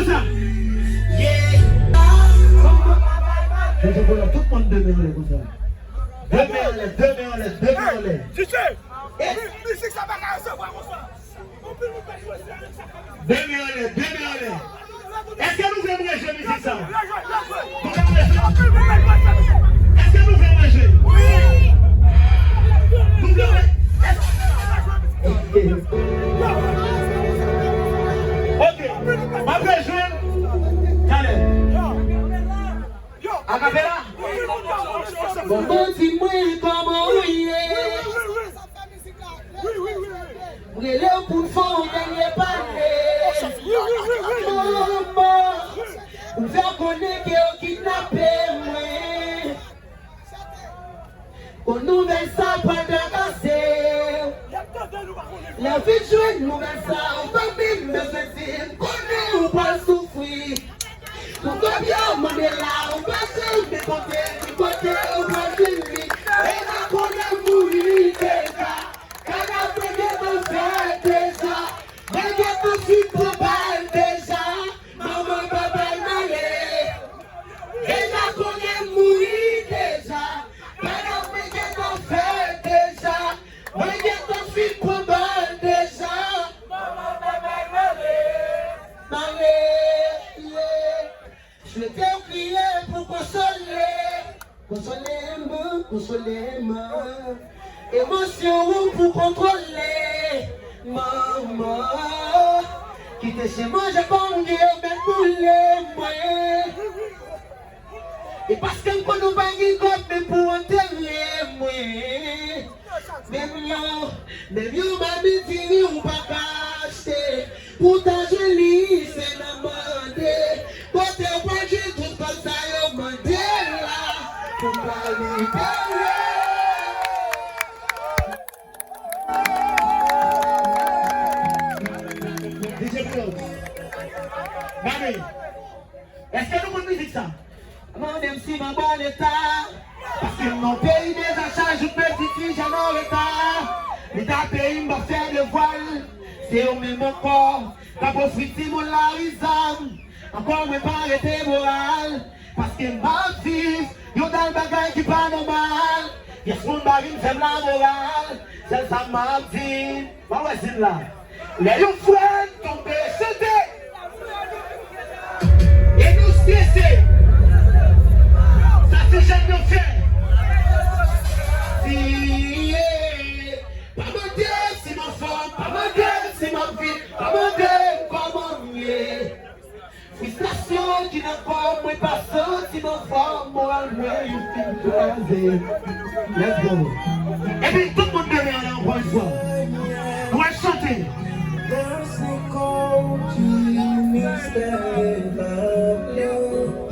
ça. Je te vois tout le monde deux mains en l'air comme ça. Deux mains en l'air, deux mains en l'air, deux mains en l'air. Musique, ça va recevoir comme ça. Deux mains en l'air, deux mains en l'air. Est-ce que nous voulons jouer musique ça? Est-ce que nous voulons jouer? Oui. Nous voulons. Ok. Après jouer. Allez. Acapella. Bon, dis-moi comment oui. Oui, le pour le fond, on gagne pas. Maman, on fait connaître qu'on kidnappé, moi. On nous met ça pas de casser. La vie de jouer, nous met ça, on va même me faire, qu'on ou pas souffrir. Pour que bien, on est là, on va se décompter, côté, on va vivre. Et là, qu'on a mourir déjà. Quand on a fait des affaires déjà. Mais qu'est-ce que tu peux pas déjà? Maman, papa, m'allez. Et là, qu'on a mourir déjà. Quand on fait des affaires déjà. Mais qu'est-ce que tu peux pas déjà? Maman, papa, m'allez. Je t'ai prié pour consoler, consoler-moi, consoler-moi. Émotion pour contrôler, maman. Quitter chez moi, j'ai pas envie de me couler, moi. Et parce que nous va y comme pour enterrer, moi. Même yo, ma dit ou pas cacher. Pourtant, je lis, c'est la mode. Quand tu vois, j'ai tout comme ça, yo, Mandela. Pour pas libérer. Mami, est-ce que nous pouvons musique ça? Moi, même si ma bonne état. Parce que mon pays des achats, je peux dire j'en ai retard. L'État pays m'a fait le voile. C'est au même corps. T'as profité mon larisam. Encore mais pas arrêter moral. Parce que ma fille, y'a dans le bagage qui pas normal. Y'a ce monde barine fait la morale. C'est ça m'a dit. Bah ouais, c'est là. Les yeux frères tombés, c'était. Et nous stressés. Ça c'est jamais fait. Si, pas mon Dieu, c'est ma femme, pas mon Dieu, c'est ma vie, pas mon Dieu, comment mieux. Frustration qui n'a pas, moi pas senti ma femme, moi, you feel crazy. Let's go. Et puis tout le monde derrière là, on va le voir. On va chanter.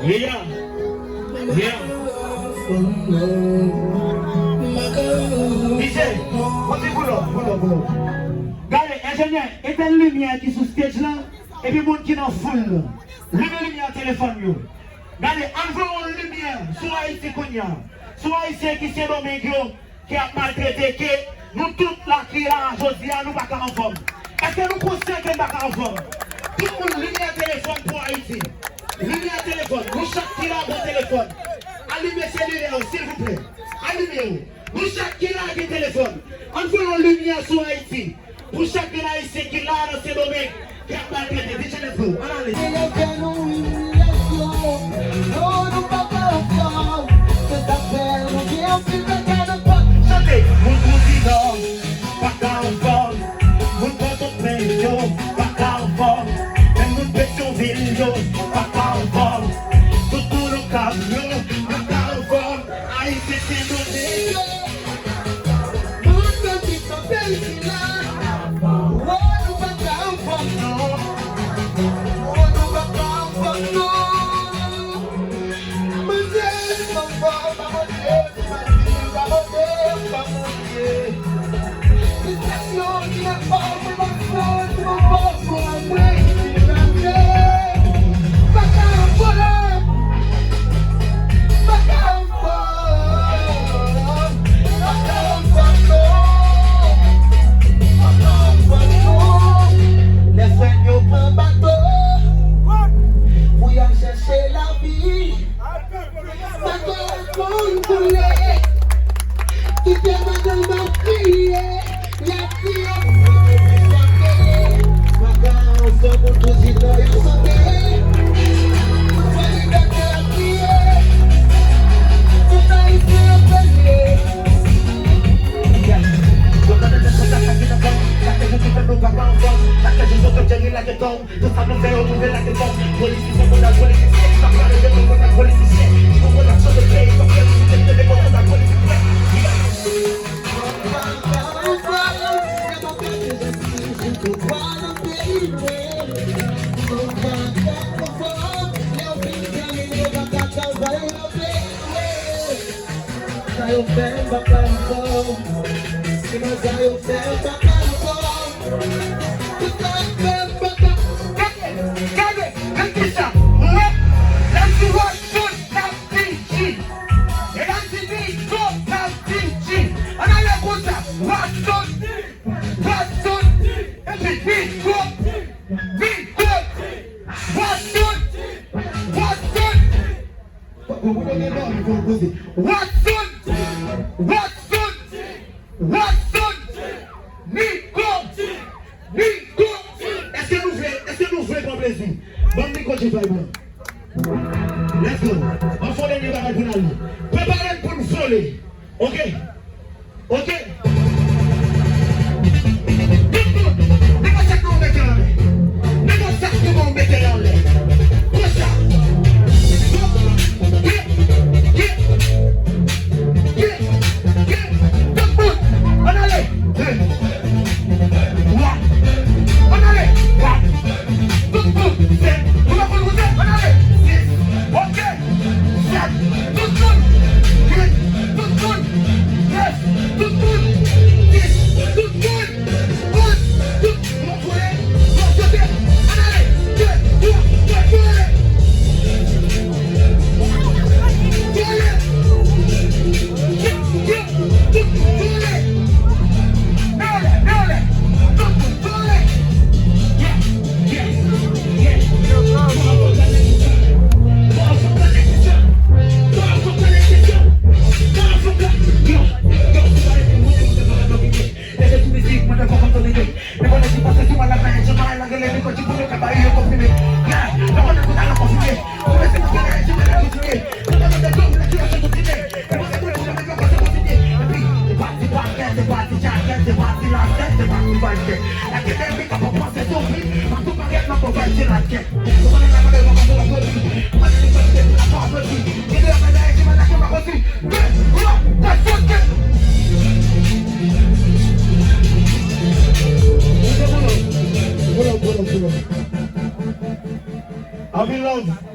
Yeah. Yeah. DJ, on dit boulot. Regardez, ingénieur, éteins la lumière qui est sous stage là, et puis monde qui est dans foule là. Levez la lumière téléphone yo. Regardez, envoyons la lumière, soit Haïti Konya, soit Haïti qui s'est nommé qui a maltraité, que nous toutes là qui là, aujourd'hui, nous pas en forme. Est-ce que nous conscients que nous pas en forme? Tout le monde, lumière téléphone pour Haïti. Lumière téléphone, nous chaque qui là bon téléphone. Allumez cellulaire, s'il vous plaît. Allumez-vous. Pour chaque qui là qui téléphone. Envoyons lumière sur Haïti. Pour chaque qui là ici qui là dans ce domaine. Qui a maltraité. Déjà, let's go. Allez. Chantez. Mon président, pas qu'à en forme. Mon porte-pédio, pas qu'à en forme. Même mon Pétionville, pas qu'à en forme. Tout le camion, pas qu'à en forme. Haïti, c'est nos négos. Mon petit s'appelle Sina. Oh, nous pas qu'à en forme, non. Oh, nous pas qu'à en forme. like a dog. Tout ça nous fait retrouver like a dog. Politicien, on a politicien. Ça prend le démon, on a politicien. On a sur le pays, comme le système de démon, on a politicien. Saiu bem bacana, mas saiu bem bacana. Nicko! Est-ce que nous voulons pour plaisir? Bon, Nicko, tu vas bien. Let's go. On fait des bagages pour nous. Préparez pour nous voler. Ok? Ok?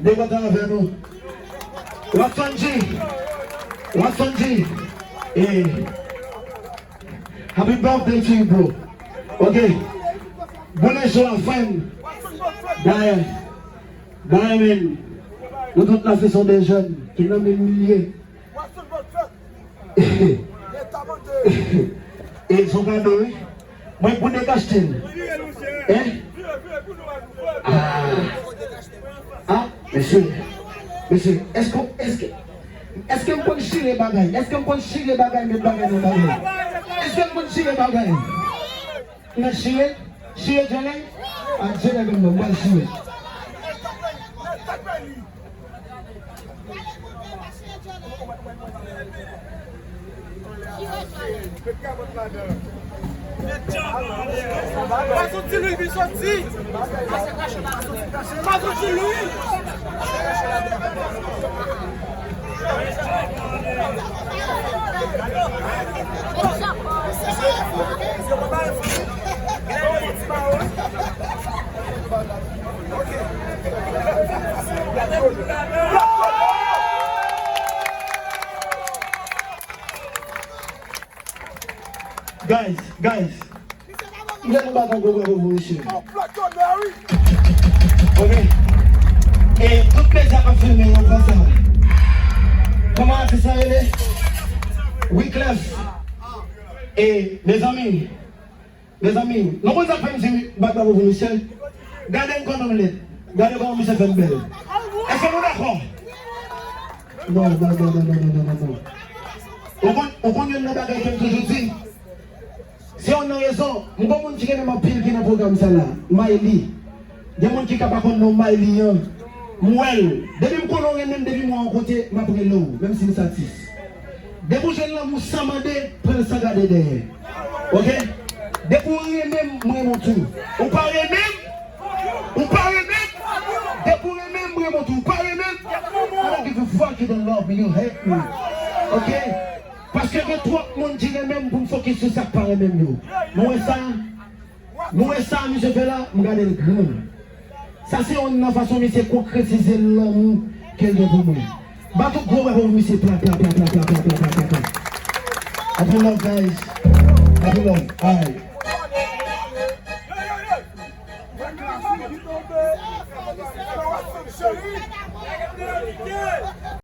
They got down there, no. Wasanji, hey, happy birthday to you, bro. Okay, bonjour, friend. Diane, nous toutes la faisons des jeunes qui n'ont pas milliers. Et son cadeau, moi pour des castings. Hein? Ah, monsieur, est-ce qu'on peut chier les bagailles? Est-ce qu'on peut chier les bagailles, mes bagailles, mes bagailles? Est-ce qu'on peut chier les bagailles? On a chier? Chier, Jolene? Ah, Jolene, on va chier. Pas sorti lui, il sorti. Pas sorti lui. Guys, il a pas encore révolution. Ok. Et tout plaisir à filmer, on prend ça. Comment c'est ça, Wyclef. Et mes amis, nous vous appelons M. Bagdad Michel. Gardez comment Regardez comment Michel fait belle. Est-ce que vous d'accord? Non. On connaît une bagaille que toujours dit. Si on a raison, nous ne pouvons pas dire que pile qui est dans le programme ça là. Maïli. Il y a des gens qui ne peuvent pas connaître Maïli. Moi, depuis que je même depuis moi en côté, je prends l'eau, même si c'est atis. Depuis que je suis là, je suis samedé, je prends ça garder derrière. Ok? Depuis que je même, moi mon tour. On parle même, vraiment tout. Pas les mêmes. I don't give a fuck, you don't love me, you hate me. Ok? Parce que les trois monde dit les mêmes pour me focus sur ça par les mêmes. Moi ça, je fais là, je regarde le grand. Ça c'est une façon de concrétiser l'homme qu'elle est pour moi. Bah tout gros, c'est plat. I feel love, guys. I feel love. Aye.